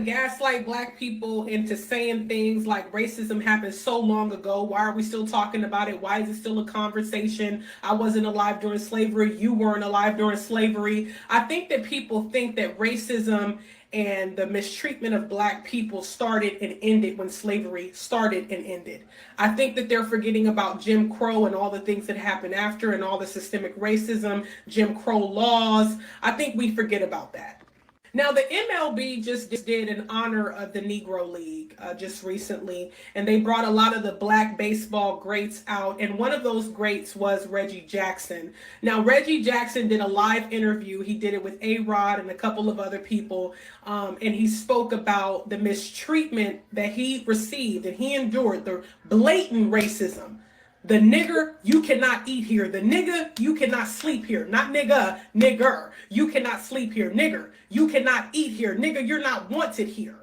gaslight black people into saying things like racism happened so long ago. Why are we still talking about it? Why is it still a conversation? I wasn't alive during slavery. You weren't alive during slavery. I think that people think that racism and the mistreatment of black people started and ended when slavery started and ended. I think that they're forgetting about Jim Crow and all the things that happened after and all the systemic racism, Jim Crow laws. I think we forget about that. Now, the MLB just did an honor of the Negro League just recently, and they brought a lot of the black baseball greats out, and one of those greats was Reggie Jackson. Now, Reggie Jackson did a live interview. He did it with A-Rod and a couple of other people, and he spoke about the mistreatment that he received, and he endured the blatant racism. The nigger, you cannot eat here. The nigga, you cannot sleep here. Not nigga, nigger. You cannot sleep here. Nigger, you cannot eat here. Nigga, you're not wanted here.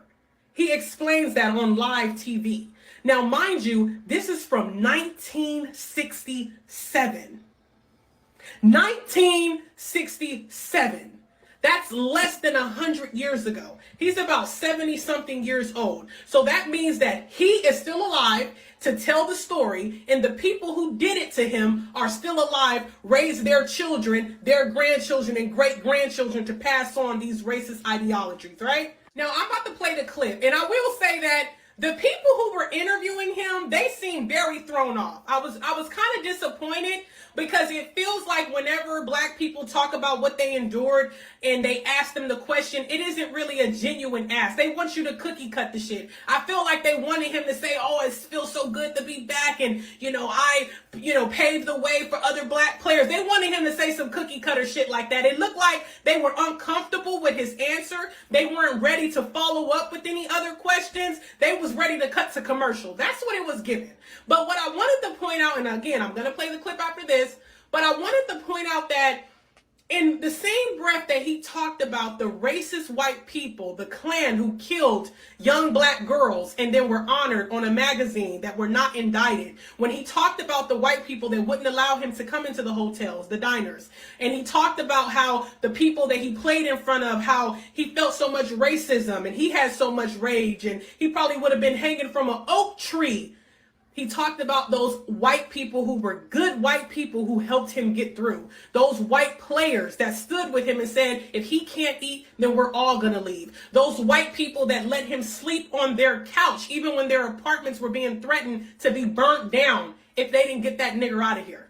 He explains that on live TV. Now, mind you, this is from 1967. 1967. That's less than 100 years ago. He's about 70-something years old. So that means that he is still alive to tell the story, and the people who did it to him are still alive, raise their children, their grandchildren, and great-grandchildren to pass on these racist ideologies, right? Now, I'm about to play the clip, and I will say that the people who were interviewing him, they seemed very thrown off. I was kind of disappointed because it feels like whenever black people talk about what they endured and they ask them the question, it isn't really a genuine ask. They want you to cookie cut the shit. I feel like they wanted him to say, oh, it feels so good to be back, and, I paved the way for other black players. They wanted him to say some cookie cutter shit like that. It looked like they were uncomfortable with his answer. They weren't ready to follow up with any other questions. They was ready to cut to commercial. That's what it was given. But what I wanted to point out, and again, I'm going to play the clip after this, but I wanted to point out that in the same breath that he talked about the racist white people, the Klan who killed young black girls and then were honored on a magazine that were not indicted, when he talked about the white people that wouldn't allow him to come into the hotels, the diners, and he talked about how the people that he played in front of, how he felt so much racism and he had so much rage and he probably would have been hanging from an oak tree. He talked about those white people who were good white people who helped him get through. Those white players that stood with him and said, if he can't eat, then we're all going to leave. Those white people that let him sleep on their couch, even when their apartments were being threatened to be burnt down if they didn't get that nigger out of here.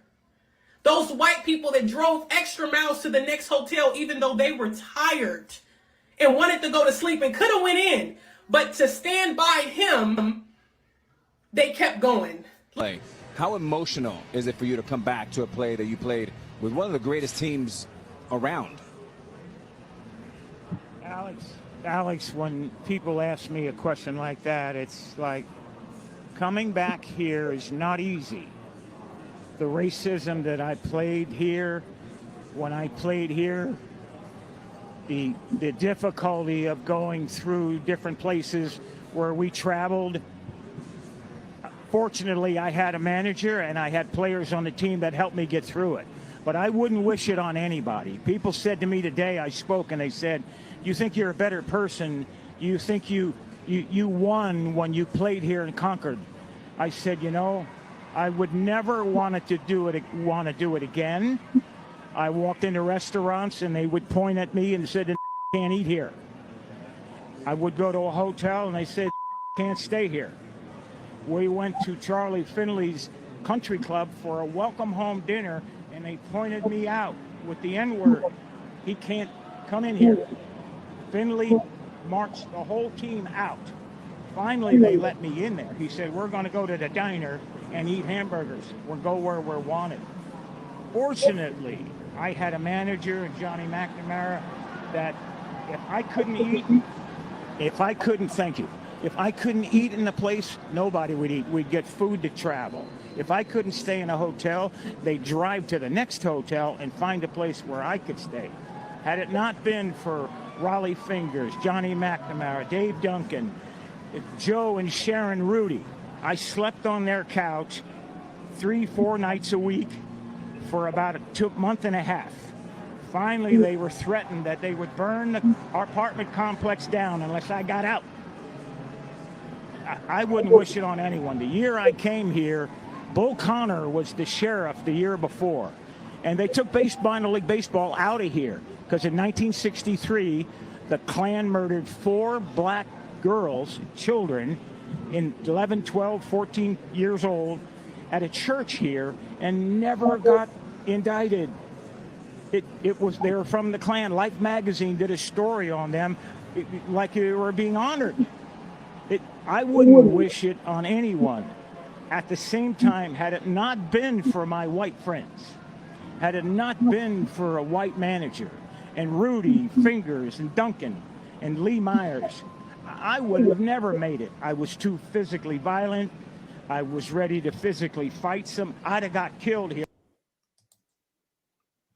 Those white people that drove extra miles to the next hotel, even though they were tired and wanted to go to sleep and could have went in. But to stand by him, they kept going. How emotional is it for you to come back to a play that you played with one of the greatest teams around? Alex, when people ask me a question like that, it's like coming back here is not easy. The racism that I played here, when I played here, the difficulty of going through different places where we traveled. Fortunately, I had a manager and I had players on the team that helped me get through it. But I wouldn't wish it on anybody. People said to me today, I spoke, and they said, you think you're a better person? You think you won when you played here in Concord? I said, I would never want to do it again. I walked into restaurants and they would point at me and said, can't eat here. I would go to a hotel and they said, can't stay here. We went to Charlie Finley's country club for a welcome home dinner, and they pointed me out with the N-word. He can't come in here. Finley marched the whole team out. Finally, they let me in there. He said, we're going to go to the diner and eat hamburgers. We'll go where we're wanted. Fortunately, I had a manager, Johnny McNamara, that if I couldn't eat in the place, nobody would eat. We'd get food to travel. If I couldn't stay in a hotel, they'd drive to the next hotel and find a place where I could stay. Had it not been for Raleigh Fingers, Johnny McNamara, Dave Duncan, Joe and Sharon Rudy, I slept on their couch 3-4 nights a week for about a month and a half. Finally, they were threatened that they would burn our apartment complex down unless I got out. I wouldn't wish it on anyone. The year I came here, Bull Connor was the sheriff the year before. And they took minor league baseball out of here because in 1963, the Klan murdered 4 black girls, children, in 11, 12, 14 years old at a church here and never got indicted. It was, they were from the Klan. Life magazine did a story on them like they were being honored. I wouldn't wish it on anyone. At the same time, had it not been for my white friends, had it not been for a white manager and Rudy, Fingers, and Duncan, and Lee Myers, I would have never made it. I was too physically violent. I was ready to physically fight some. I'd have got killed here.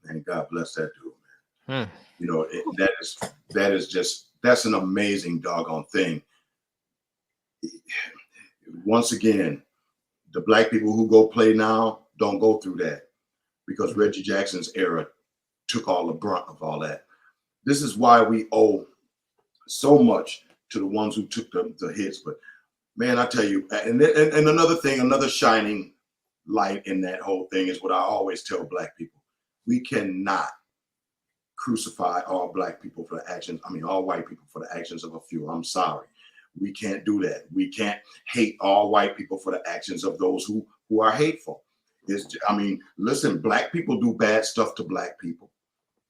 And God bless that dude, man. You know, that is just, that's an amazing doggone thing. Once again, the black people who go play now don't go through that because Reggie Jackson's era took all the brunt of all that. This is why we owe so much to the ones who took the hits. But man, I tell you, and another thing, another shining light in that whole thing is what I always tell black people. We cannot crucify all black people for the actions. I mean, all white people for the actions of a few. I'm sorry. We can't do that. We can't hate all white people for the actions of those who are hateful. I mean, listen, black people do bad stuff to black people.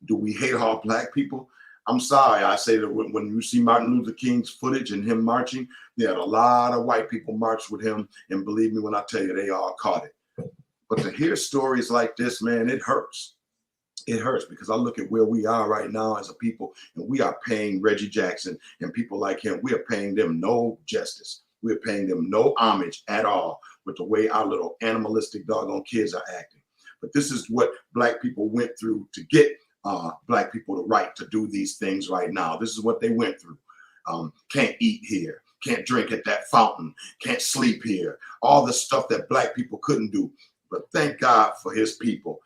Do we hate all black people? I'm sorry. I say that when you see Martin Luther King's footage and him marching, there had a lot of white people march with him. And believe me when I tell you, they all caught it. But to hear stories like this, man, it hurts. It hurts because I look at where we are right now as a people, and we are paying Reggie Jackson and people like him. We are paying them no justice. We're paying them no homage at all with the way our little animalistic doggone kids are acting. But this is what black people went through to get black people the right to do these things right now. This is what they went through. Can't eat here, can't drink at that fountain, can't sleep here. All the stuff that black people couldn't do. But thank God for his people.